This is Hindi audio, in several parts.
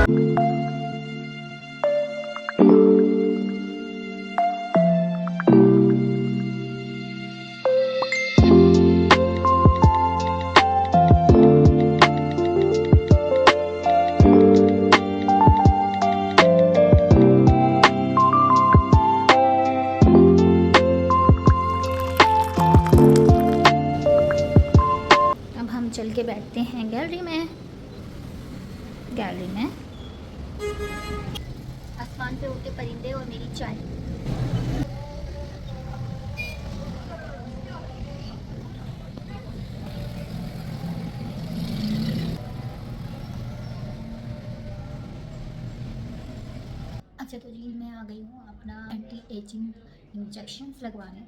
चल के बैठते हैं गैलरी में। आसमान पे उड़ते परिंदे और मेरी चाय। अच्छा तो जी मैं आ गई हूँ अपना एंटी एजिंग इंजेक्शंस लगवाने,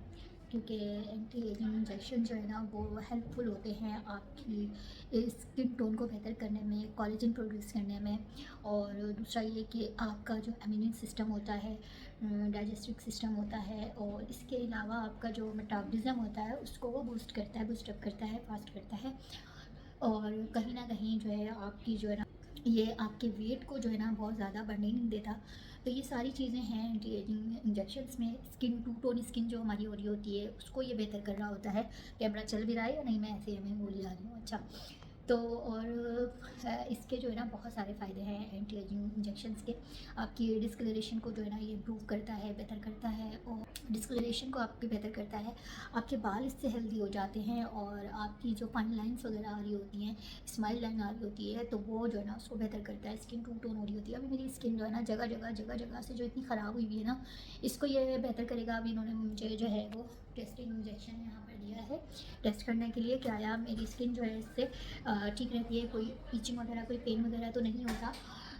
क्योंकि एंटी एजिंग इंजेक्शन जो है ना वो हेल्पफुल होते हैं आपकी स्किन टोन को बेहतर करने में, कोलेजन प्रोड्यूस करने में। और दूसरा ये कि आपका जो इम्यून सिस्टम होता है, डाइजेस्टिव सिस्टम होता है, और इसके अलावा आपका जो मेटाबॉलिज्म होता है उसको वो बूस्ट करता है, बूस्टअप करता है, फास्ट करता है। और कहीं ना कहीं जो है आपकी जो है ना ये आपके वेट को जो है ना बहुत ज़्यादा बढ़ने नहीं देता। तो ये सारी चीज़ें हैं एंटी एजिंग इंजेक्शंस में। स्किन टू टोन स्किन जो हमारी हो रही होती है उसको ये बेहतर कर रहा होता है। कैमरा चल भी रहा है या नहीं, मैं ऐसे मैं बोली जा रही हूँ। अच्छा तो और इसके जो है ना बहुत सारे फ़ायदे हैं एंटी एजिंग इंजेक्शंस के। आपकी डिस्कलरेशन को जो है ना ये इम्प्रूव करता है, बेहतर करता है, और डिस्कलरेशन को आपके बेहतर करता है। आपके बाल इससे हेल्दी हो जाते हैं, और आपकी जो फाइन लाइन्स वगैरह आ रही होती हैं, स्माइल लाइन आ रही होती है, तो वो जो है ना उसको बेहतर करता है। स्किन टू टोन हो रही होती है, अभी मेरी स्किन जो है ना जगह जगह से जो इतनी ख़राब हुई हुई है ना, इसको ये बेहतर करेगा। अभी इन्होंने मुझे जो है वो टेस्टिंग इंजेक्शन यहाँ पर दिया है टेस्ट करने के लिए कि आया मेरी स्किन जो है इससे ठीक रहती है, कोई इचिंग वगैरह, कोई पेन वगैरह तो नहीं होता।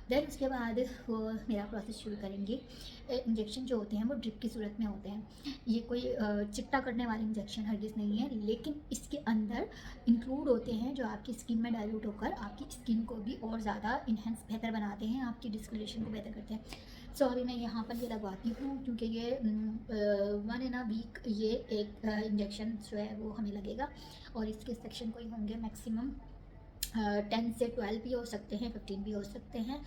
देन उसके बाद वो मेरा प्रोसेस शुरू करेंगे। इंजेक्शन जो होते हैं वो ड्रिप की सूरत में होते हैं। ये कोई चिट्टा करने वाले इंजेक्शन हरगिज़ नहीं है, लेकिन इसके अंदर इंक्लूड होते हैं जो आपकी स्किन में डाइल्यूट होकर आपकी स्किन को भी और ज़्यादा इन्हेंस बेहतर बनाते हैं, आपकी डिस्कलरेशन को बेहतर करते हैं। सो अभी मैं यहाँ पर ये लगवाती हूँ, क्योंकि ये 1 वीक ये एक इंजेक्शन जो है वो हमें लगेगा। और इसके सेक्शन कोई होंगे मैक्सिमम 10 से 12 भी हो सकते हैं, 15 भी हो सकते हैं,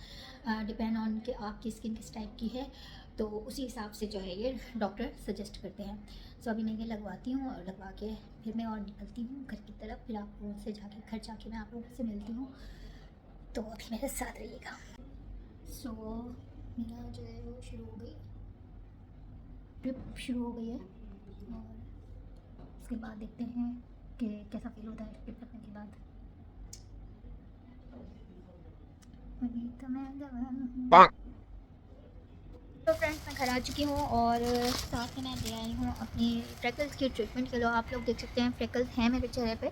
डिपेंड ऑन कि आपकी स्किन किस टाइप की है, तो उसी हिसाब से जो है ये डॉक्टर सजेस्ट करते हैं। सो अभी मैं ये लगवाती हूँ, और लगवा के फिर मैं और निकलती हूँ घर की तरफ। फिर आप लोगों से जाके घर जाके मैं आप लोगों से मिलती हूँ, तो अभी मेरे साथ रहिएगा। सो मेरा जो है वो शुरू हो गई, ट्रिप शुरू हो गई है, और उसके बाद देखते हैं कि कैसा फील होता है ट्रिप करने के बाद। तो फ्रेंड्स मैं घर आ चुकी हूँ, और साथ में मैं ले आई हूँ अपनी फ्रेकल्स की ट्रीटमेंट के लिए। आप लोग देख सकते हैं फ्रेकल्स हैं मेरे चेहरे पे,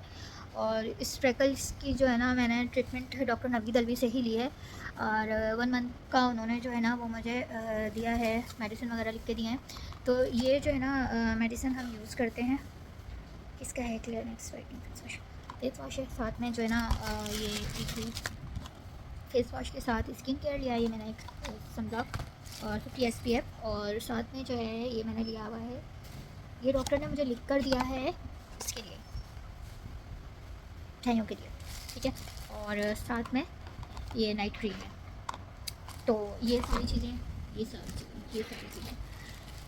और इस फ्रेकल्स की जो है ना मैंने ट्रीटमेंट डॉक्टर नवीद अलवी से ही ली है। और 1 मंथ का उन्होंने जो है ना वो मुझे दिया है, मेडिसिन वगैरह लिख के दिए हैं। तो ये जो है ना मेडिसिन हम यूज़ करते हैं। इसका है क्लियरेंस फेस वॉश है, साथ में जो है ना ये फेस वॉश के साथ स्किन केयर लिया है। ये मैंने एक सनब्लॉक और 50 SPF, और साथ में जो है ये मैंने लिया हुआ है, ये डॉक्टर ने मुझे लिख कर दिया है इसके लिए, छाइयों के लिए, ठीक है। और साथ में ये नाइट क्रीम है। तो ये सारी चीज़ें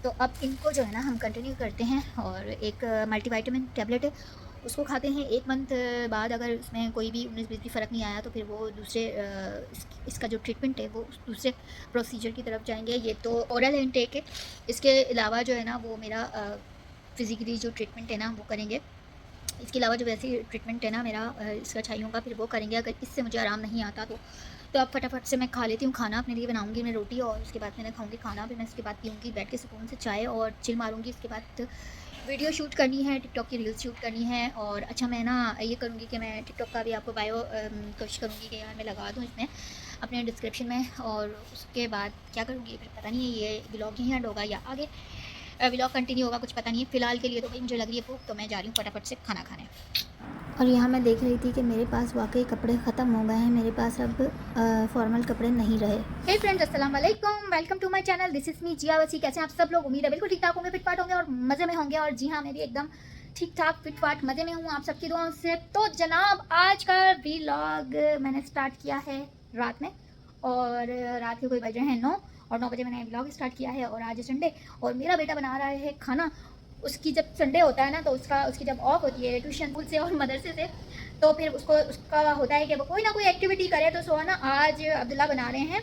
तो अब इनको जो है ना हम कंटिन्यू करते हैं। और एक मल्टीविटामिन टैबलेट है, उसको खाते हैं 1 मंथ बाद। अगर उसमें कोई भी 19-20 भी फ़र्क नहीं आया तो फिर वो दूसरे इसका जो ट्रीटमेंट है वो दूसरे प्रोसीजर की तरफ जाएंगे। ये तो ओरल इनटेक है। इसके अलावा जो है ना वो मेरा फिज़िकली जो ट्रीटमेंट है ना वो करेंगे। इसके अलावा जो वैसे ट्रीटमेंट है ना मेरा इसका छाइयों का, फिर वो करेंगे। अगर इससे मुझे आराम नहीं आता तो अब फटाफट से मैं खा लेती हूँ खाना, अपने लिए बनाऊँगी मैं रोटी, और उसके बाद मैं खाऊँगी खाना। फिर मैं इसके बाद पीऊँगी बैठ के सुकून से चाय और चिल मारूँगी। इसके बाद वीडियो शूट करनी है, टिकटॉक की रील्स शूट करनी है। और अच्छा मैं ना ये करूँगी कि मैं टिकटॉक का भी आपको बायो कोशिश करूँगी कि यार मैं लगा दूँ इसमें अपने डिस्क्रिप्शन में। और उसके बाद क्या करूँगी फिर पता नहीं है, ये ब्लॉग यहीं एंड होगा या आगे व्लॉग कंटिन्यू होगा, कुछ पता नहीं है। फ़िलहाल के लिए तो भाई मुझे लग रही है भूख, तो मैं जा रही हूँ फटाफट से खाना खाने। और यहाँ मैं देख रही थी कि मेरे पास वाकई कपड़े ख़त्म हो गए हैं, मेरे पास अब फॉर्मल कपड़े नहीं रहे। हे फ्रेंड्स, अस्सलाम वालेकुम, welcome to my channel, this is me Zia Wasi. कैसे हैं आप सब लोग? उम्मीद है बिल्कुल ठीक ठाक होंगे, फिट फाट होंगे और मज़े में होंगे। और जी हाँ, मैं भी एकदम ठीक ठाक फिट फाट मज़े में हूँ आप सबकी दुआओं से। तो जनाब आज का व्लॉग मैंने स्टार्ट किया है रात में, और रात के कोई बजे हैं 9 और 9 बजे मैंने व्लॉग स्टार्ट किया है और आज है संडे और मेरा बेटा बना रहा है खाना। उसकी जब संडे होता है ना तो उसकी जब ऑफ होती है ट्यूशन स्कूल से और मदरसे से तो फिर उसका होता है कि वो कोई ना कोई एक्टिविटी करे। तो सो ना आज अब्दुल्ला बना रहे हैं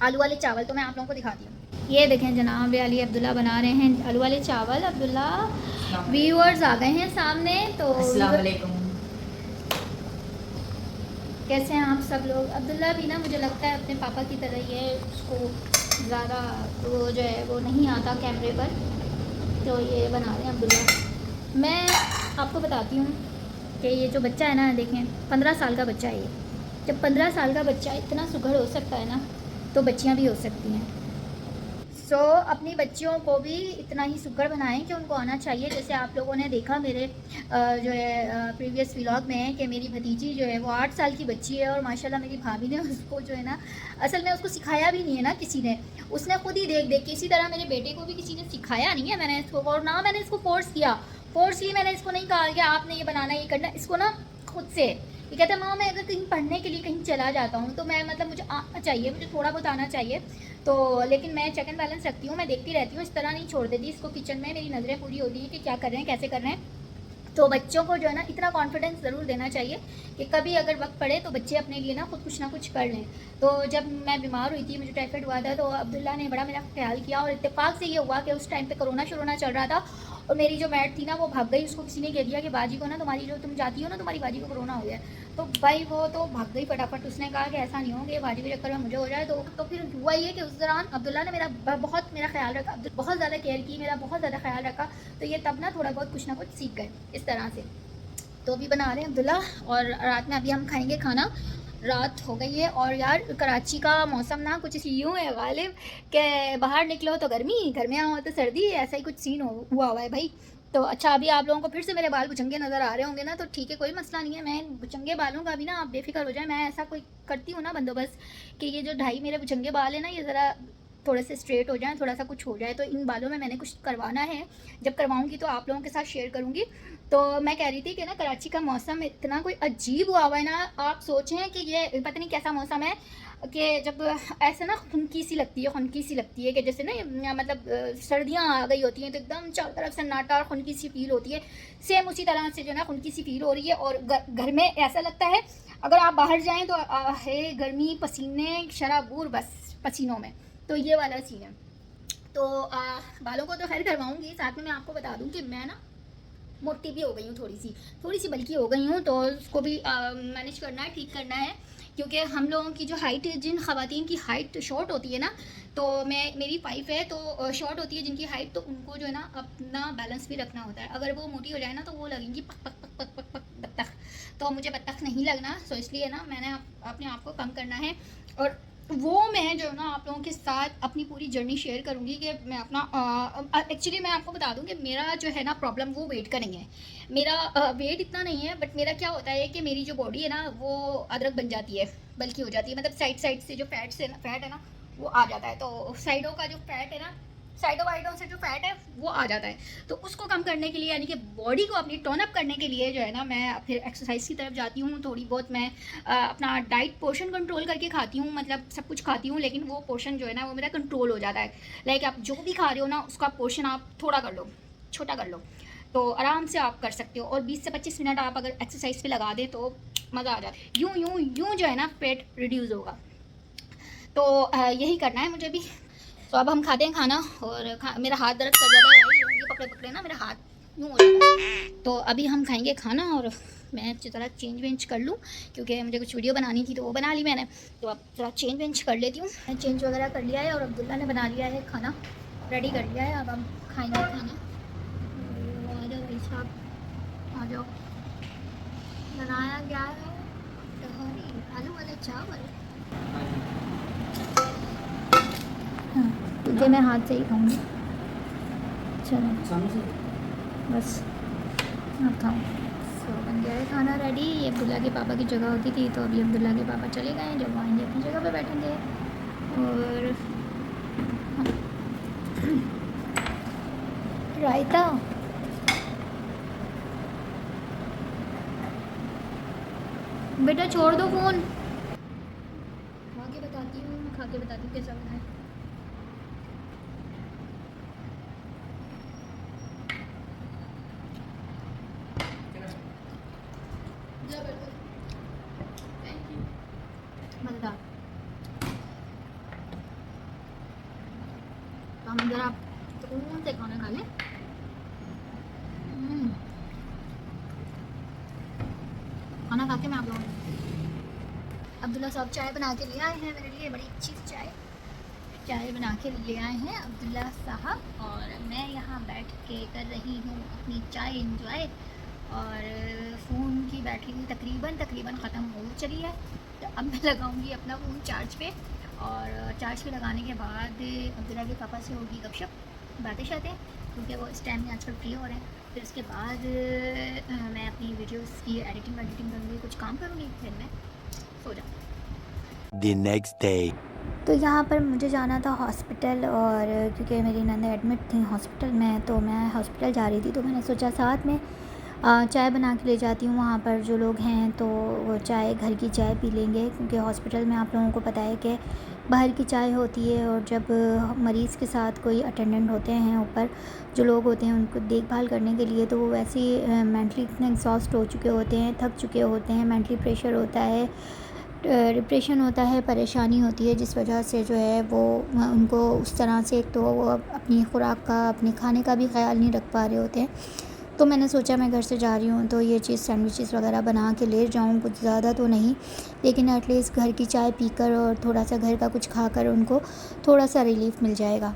आलू वाले चावल। तो मैं आप लोगों को दिखाती हूँ। ये देखें जनाब अली अब्दुल्ला बना रहे हैं आलू वाले चावल। अब्दुल्ला व्यूअर्स आ गए हैं सामने। तो अस्सलाम वालेकुम, कैसे हैं आप सब लोग। अब्दुल्ला भी ना मुझे लगता है अपने पापा की तरह ही है, उसको ज़्यादा वो जो है वो नहीं आता कैमरे पर। तो ये बना रहे हैं अब्दुल्ला। मैं आपको बताती हूँ कि ये जो बच्चा है ना, देखें 15 साल का बच्चा है ये। जब 15 साल का बच्चा इतना सुघड़ हो सकता है ना तो बच्चियाँ भी हो सकती हैं। सो अपनी बच्चियों को भी इतना ही सुघड़ बनाएं कि उनको आना चाहिए। जैसे आप लोगों ने देखा मेरे जो है प्रीवियस व्लॉग में कि मेरी भतीजी जो है वो 8 साल की बच्ची है और माशाल्लाह मेरी भाभी ने उसको जो है ना, असल में उसको सिखाया भी नहीं है ना किसी ने, उसने खुद ही देख देख के। इसी तरह मेरे बेटे को भी किसी ने सिखाया नहीं है मैंने इसको, और ना मैंने इसको फोर्स किया। फोर्सली मैंने इसको नहीं कहा कि आपने ये बनाना ये करना, इसको ना खुद से ये कहता है माँ मैं अगर कहीं पढ़ने के लिए कहीं चला जाता हूँ तो मैं मतलब मुझे आना चाहिए, मुझे थोड़ा बहुत आना चाहिए। तो लेकिन मैं चेक एंड बैलेंस रखती हूँ, मैं देखती रहती हूँ, इस तरह नहीं छोड़ देती इसको किचन में। मेरी नज़रें पूरी होती हैं कि क्या कर रहे हैं कैसे कर रहे हैं। तो बच्चों को जो है ना इतना कॉन्फिडेंस ज़रूर देना चाहिए कि कभी अगर वक्त पड़े तो बच्चे अपने लिए ना खुद कुछ ना कुछ कर लें। तो जब मैं बीमार हुई थी, मुझे टाइफाइड हुआ था, तो अब्दुल्ला ने बड़ा मेरा ख्याल किया और इत्तेफाक से ये हुआ कि उस टाइम पे कोरोना शोरोना चल रहा था और मेरी जो मैट थी ना वो भाग गई। उसको किसी ने कह दिया कि बाजी को ना तुम्हारी जो तुम जाती हो ना तुम्हारी बाजी को कोरोना हो गया है। तो भाई वो तो भाग गई फटाफट। उसने कहा कि ऐसा नहीं हो कि बाजी के चक्कर में मुझे हो जाए। तो फिर हुआ ये कि उस दौरान अब्दुल्ला ने मेरा बहुत मेरा ख्याल रखा, बहुत ज़्यादा केयर की, मेरा बहुत ज़्यादा ख्याल रखा। तो ये तब ना थोड़ा बहुत कुछ ना कुछ सीख गए इस तरह से। तो अभी बना रहे हैं अब्दुल्ला और रात में अभी हम खाएंगे खाना। रात हो गई है और यार कराची का मौसम ना कुछ यूँ है गालिब कि बाहर निकलो तो गर्मी, घर में आओ तो सर्दी, ऐसा ही कुछ सीन हुआ है भाई। तो अच्छा अभी आप लोगों को फिर से मेरे बाल भुजंगे नज़र आ रहे होंगे ना, तो ठीक है कोई मसला नहीं है। मैं भुजंगे बालों का भी ना आप बेफिक्र हो जाए, मैं ऐसा कोई करती हूँ ना बंदोबस्त कि ये जो 2.5 मेरे भुजंगे बाल है ना ये ज़रा थोड़े से स्ट्रेट हो जाएं, थोड़ा सा कुछ हो जाए। तो इन बालों में मैंने कुछ करवाना है, जब करवाऊंगी तो आप लोगों के साथ शेयर करूंगी। तो मैं कह रही थी कि ना कराची का मौसम इतना कोई अजीब हुआ है ना, आप सोचें कि ये पता नहीं कैसा मौसम है कि जब ऐसे ना खुनकी सी लगती है कि जैसे ना मतलब सर्दियाँ आ गई होती हैं तो एकदम चारों तरफ सन्नाटा और खुनकी सी फील होती है। सेम उसी तरह से जो ना खुनकी सी फील हो रही है और घर में ऐसा लगता है अगर आप बाहर जाएँ तो है गर्मी, पसीने शराबूर बस पसीनों में। तो ये वाला सीन है। तो बालों को तो खैर करवाऊंगी, साथ में मैं आपको बता दूं कि मैं ना मोटी भी हो गई हूँ, थोड़ी सी बल्कि हो गई हूँ। तो उसको भी मैनेज करना है, ठीक करना है। क्योंकि हम लोगों की जो हाइट, जिन ख़वातीन की हाइट शॉर्ट होती है ना, तो मेरी 5 है तो शॉर्ट होती है जिनकी हाइट, तो उनको जो है ना अपना बैलेंस भी रखना होता है। अगर वो मोटी हो जाए ना तो वो लगेंगी पक पक पक पक पक पक बत्तख। तो मुझे बत्तख नहीं लगना, सो इसलिए ना मैंने अपने आप को कम करना है। और वो मैं जो ना आप लोगों के साथ अपनी पूरी जर्नी शेयर करूंगी कि मैं अपना एक्चुअली मैं आपको बता दूं कि मेरा जो है ना प्रॉब्लम वो वेट का नहीं है। मेरा वेट इतना नहीं है, बट मेरा क्या होता है कि मेरी जो बॉडी है ना वो अदरक बन जाती है, बल्कि हो जाती है। मतलब साइड से जो फैट है ना वो आ जाता है। तो साइडों का जो फैट है ना, साइडों वाइडों से जो फैट है वो आ जाता है। तो उसको कम करने के लिए, यानी कि बॉडी को अपनी टोन अप करने के लिए जो है ना, मैं फिर एक्सरसाइज की तरफ जाती हूँ। थोड़ी बहुत मैं अपना डाइट पोर्शन कंट्रोल करके खाती हूँ, मतलब सब कुछ खाती हूँ लेकिन वो पोर्शन जो है ना वो मेरा कंट्रोल हो जाता है। लाइक आप जो भी खा रहे हो ना उसका पोर्शन आप थोड़ा कर लो, छोटा कर लो, तो आराम से आप कर सकते हो। और 20 से 25 मिनट आप अगर एक्सरसाइज पे लगा दें तो मज़ा आ जाता है। यूँ जो है ना पेट रिड्यूस होगा। तो यही करना है मुझे भी। तो अब हम खाते हैं खाना और मेरा हाथ दर्द कर जाता है, ये पकड़े पकड़े ना मेरा हाथ यूँ हो जाता है। तो अभी हम खाएंगे खाना और मैं ज़रा चेंज वेंज कर लूँ क्योंकि मुझे कुछ वीडियो बनानी थी तो वो बना ली मैंने। तो अब ज़रा चेंज वेंज कर लेती हूँ। मैं चेंज वगैरह कर लिया है और अब्दुल्ला ने बना लिया है खाना, रेडी कर लिया है। अब हम खाएँगे खाना। आ जाओ भाई साहब, आ जाओ। बनाया क्या है? तहरी आलू वाले चावल। हाँ क्योंकि मैं हाथ से ही खाऊंगी। चलो बस अब खाऊँ। सो बन गया है खाना रेडी। ये अब्दुल्ला के पापा की जगह होती थी तो अभी अब्दुल्ला के पापा चले गए हैं, जब वो आएंगे अपनी जगह पे बैठेंगे। और रायता, बेटा छोड़ दो फ़ोन, आगे बताती खाती हूँ, खा के बताती हूँ कैसा बना है। मज़ेदार। तो हम ज़रा सुकून से खाना खा लें। खाना खा के मैं आप लोगों अब्दुल्ला साहब चाय बना के ले आए हैं मेरे लिए, बड़ी अच्छी चाय बना के ले आए हैं अब्दुल्ला साहब। और मैं यहाँ बैठ के कर रही हूँ अपनी चाय एंजॉय। और फ़ोन की बैटरी तकरीबन ख़त्म हो चली है, तो अब मैं लगाऊंगी अपना फ़ोन चार्ज पे। और चार्ज पे लगाने के बाद अब्दुल्ला के पापा से होगी गपशप बातें शातें, क्योंकि वो इस टाइम में आजकल फ्री हो रहे हैं। फिर उसके बाद मैं अपनी वीडियोस की एडिटिंग करूँगी, कुछ काम करूँगी, फिर मैं सो जाऊँ। The next day. तो यहाँ पर मुझे जाना था हॉस्पिटल, और क्योंकि मेरी नंद एडमिट थी हॉस्पिटल में, तो मैं हॉस्पिटल जा रही थी, तो मैंने सोचा साथ में चाय बना के ले जाती हूँ। वहाँ पर जो लोग हैं तो वो चाय, घर की चाय पी लेंगे, क्योंकि हॉस्पिटल में आप लोगों को पता है कि बाहर की चाय होती है। और जब मरीज़ के साथ कोई अटेंडेंट होते हैं, ऊपर जो लोग होते हैं उनको देखभाल करने के लिए, तो वो वैसे ही मेंटली इतने एग्जॉस्ट हो चुके होते हैं, थक चुके होते हैं, मेंटली प्रेशर होता है, डिप्रेशन होता है, परेशानी होती है, जिस वजह से जो है वो उनको उस तरह से, एक तो वो अपनी खुराक का, अपने खाने का भी ख्याल नहीं रख पा रहे होते हैं। तो मैंने सोचा मैं घर से जा रही हूँ तो ये चीज़ सैंडविचेस वगैरह बना के ले जाऊँ, कुछ ज़्यादा तो नहीं, लेकिन एटलीस्ट घर की चाय पीकर और थोड़ा सा घर का कुछ खाकर उनको थोड़ा सा रिलीफ़ मिल जाएगा।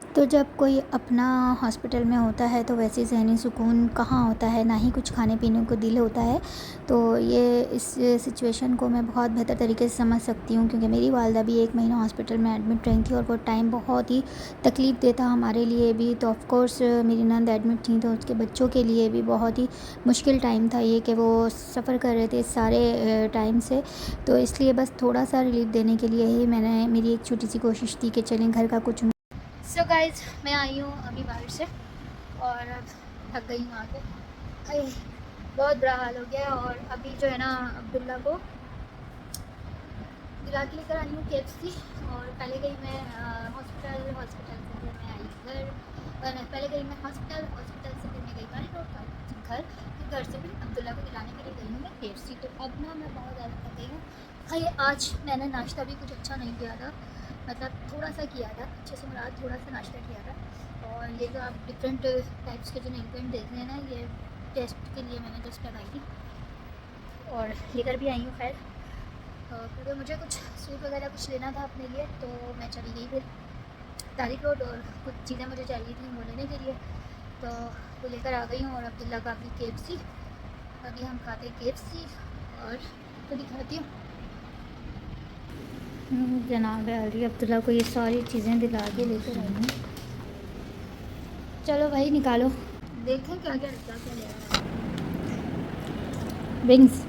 तो जब कोई अपना हॉस्पिटल में होता है तो वैसे ज़हनी सुकून कहाँ होता है, ना ही कुछ खाने पीने को दिल होता है। तो ये इस सिचुएशन को मैं बहुत बेहतर तरीके से समझ सकती हूँ, क्योंकि मेरी वालदा भी 1 महीना हॉस्पिटल में एडमिट रही थी, और वो टाइम बहुत ही तकलीफ़ देह था हमारे लिए भी। तो ऑफ़ कोर्स मेरी नंद एडमिट थी, तो उसके बच्चों के लिए भी बहुत ही मुश्किल टाइम था ये, कि वो सफ़र कर रहे थे इस सारे टाइम से। तो इसलिए बस थोड़ा सा रिलीफ़ देने के लिए ही मेरी एक छोटी सी कोशिश थी कि चलें घर का कुछ। सो गाइज, मैं आई हूँ अभी बाहर से, और अब थक गई हूँ आके, बहुत बुरा हाल हो गया। और अभी जो है ना, अब्दुल्ला को दिला के लेकर आई हूँ KFC। और पहले गई मैं हॉस्पिटल से फिर मैं आई घर, पहले गई मैं हॉस्पिटल से फिर मैं गई घर, फिर घर से फिर अब्दुल्ला को दिलाने के लिए गई हूँ मैं KFC। तो अब ना मैं बहुत ज़्यादा थक गई हूँ। आज मैंने नाश्ता भी कुछ अच्छा नहीं किया था, मतलब थोड़ा सा किया था, अच्छे से मुराद थोड़ा सा नाश्ता किया था। और ये जो आप डिफरेंट टाइप्स के जो नेलपेंट देख रहे हैं ना, ये टेस्ट के लिए मैंने जस्ट लगाई थी और लेकर भी आई हूँ। खैर, क्योंकि मुझे कुछ सूट वगैरह कुछ लेना था अपने लिए, तो मैं चली गई फिर तारिक रोड, और कुछ चीज़ें मुझे चाहिए थी वो लेने के लिए, तो वो लेकर आ गई हूँ। और अब्दुल्ला का भी KFC, अभी हम खाते हैं KFC, और तो दिखाती हूँ। जनाब अली अब्दुल्ला को ये सारी चीज़ें दिला के लेकर आई हूँ। चलो भाई निकालो, देखें क्या क्या ले आया है। विंग्स,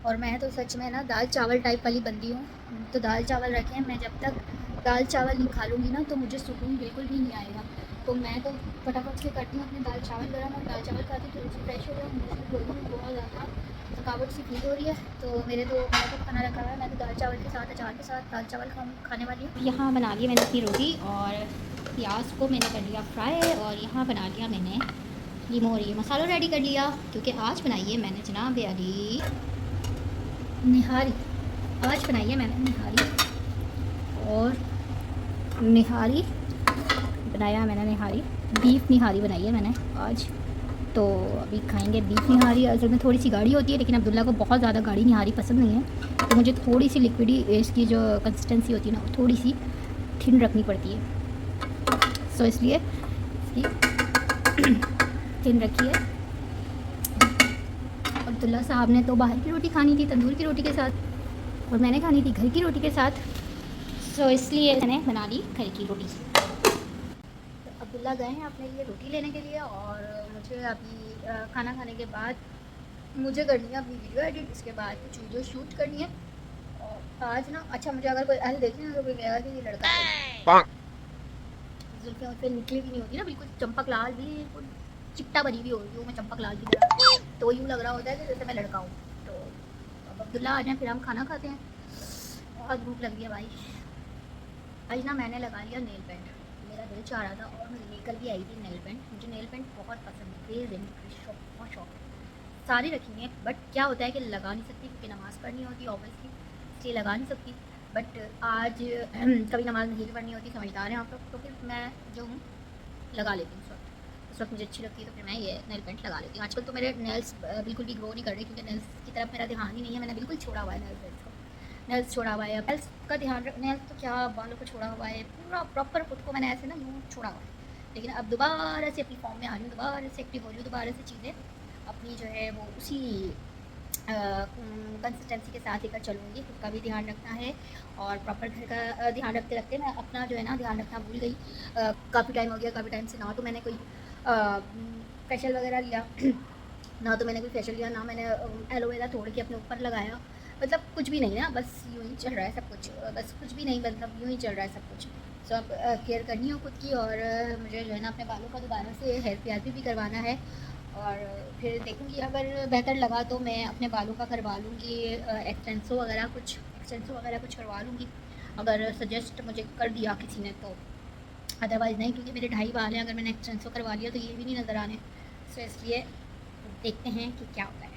और मैं तो सच में ना दाल चावल टाइप वाली बंदी हूँ, तो दाल चावल रखें, मैं जब तक दाल चावल नहीं खा लूँगी ना तो मुझे सुकून बिल्कुल भी नहीं आएगा। तो मैं तो फटाफट से करती हूँ अपने दाल चावल गरम, और दाल चावल खाती हूँ, थोड़ी सी फ्रेश हो जाऊँ, बहुत ज़्यादा थकावट सी फील हो रही है। तो मेरा तो खाना रखा हुआ है, मैं तो दाल चावल के साथ, अचार के साथ दाल चावल खाने वाली हूँ। यहाँ बना लिया मैंने अपनी रोटी, और प्याज को मैंने कर लिया फ्राई, और यहाँ बना लिया मैंने ये मोहरी मसाला रेडी कर लिया, क्योंकि आज बनाई है मैंने जनाब अली निहारी। आज बनाई है मैंने निहारी, और निहारी बनाया मैंने, निहारी बीफ निहारी बनाई है मैंने आज। तो अभी खाएंगे बीफ निहारी। असल में थोड़ी सी गाढ़ी होती है, लेकिन अब्दुल्ला को बहुत ज़्यादा गाढ़ी निहारी पसंद नहीं है, तो मुझे थोड़ी सी लिक्विडी इसकी जो कंसिस्टेंसी होती है ना, थोड़ी सी थिन रखनी पड़ती है, सो इसलिए थिन रखी है। अब्दुल्ला साहब ने तो बाहर की रोटी खानी थी तंदूर की रोटी के साथ, और मैंने खानी थी घर की रोटी के साथ। सो इसलिए मैंने बना ली घर की रोटी। तो अब्दुल्ला गए हैं अपने लिए रोटी लेने के लिए और मुझे अभी खाना खाने के बाद मुझे करनी है अपनी वीडियो एडिट, इसके बाद कुछ वीडियो शूट करनी है। और आज ना अच्छा मुझे अगर कोई अहल देखे ना तो कोई कहेगा कि ये लड़का है, जुल्फे उल्फे निकली भी नहीं होती ना, बिल्कुल चंपक लाल, बिल्कुल चिट्टा बनी हुई होती हूँ मैं चंपक लाल की तरह, तो यूँ लग रहा होता है कि जैसे मैं लड़का हूँ। तो अब अब्दुल्ला आ जाए फिर हम खाना खाते हैं। बहुत भूख लग रही है भाई। आज ना मैंने लगा लिया नेल पेंट, मेरा दिल चाह रहा था और मैं लेकर भी आई थी नेल पेंट। मुझे नेल पेंट बहुत पसंद है, क्रेज़ है, बहुत शौक है। सारी रखी हैं बट क्या होता है कि लगा नहीं सकती क्योंकि नमाज़ पढ़नी होती है ऑब्वियसली, इसलिए लगा नहीं सकती। बट आज कभी नमाज़ नहीं भी पढ़नी होती, समझदार हैं आप लोग, तो फिर मैं जो हूँ लगा लेती हूँ उस वक्त मुझे अच्छी लगती है तो फिर मैं ये नेल पेंट लगा लेती हूँ। आजकल तो मेरे नेल्स बिल्कुल भी ग्रो नहीं कर रहे क्योंकि नेल्स की तरफ मेरा ध्यान ही नहीं है, मैंने बिल्कुल छोड़ा हुआ है नेल पेंट्स को। नेल्स छोड़ा हुआ है, नेल्स का ध्यान नेल्स तो क्या बालों को छोड़ा हुआ है, पूरा प्रॉपर खुद को मैंने ऐसे ना यूँ छोड़ा हुआ है। लेकिन अब दोबारा से अपनी फॉर्म में आ रही हूँ, दोबारा से एक्टिव हो रही हूँ, दोबारा से चीज़ें अपनी जो है वो उसी कंसिस्टेंसी के साथ लेकर चलूँगी। खुद का भी ध्यान रखना है और प्रॉपर घर का ध्यान रखते रखते मैं अपना जो है ना ध्यान रखना भूल गई। काफ़ी टाइम हो गया, काफ़ी टाइम से ना तो मैंने कोई फेशियल वगैरह लिया ना तो मैंने कोई फेशियल लिया, ना मैंने एलोवेरा तोड़ के अपने ऊपर लगाया, मतलब कुछ भी नहीं ना, बस यूँ ही चल रहा है सब कुछ, बस कुछ भी नहीं, मतलब यूँ ही चल रहा है सब कुछ। सो अब केयर करनी हो खुद की और मुझे जो है ना अपने बालों का दोबारा से हेयर थेरेपी भी करवाना है और फिर देखूँगी अगर बेहतर लगा तो मैं अपने बालों का करवा लूँगी एक्सटेंसो वगैरह कुछ करवा लूँगी, अगर सजेस्ट मुझे कर दिया किसी ने तो। अदरवाइज़ नहीं, क्योंकि मेरे 2.5 बाल हैं, अगर मैंने एक्सटेंसो करवा लिया तो ये भी नहीं नज़र आने। सो इसलिए देखते हैं कि क्या होता है।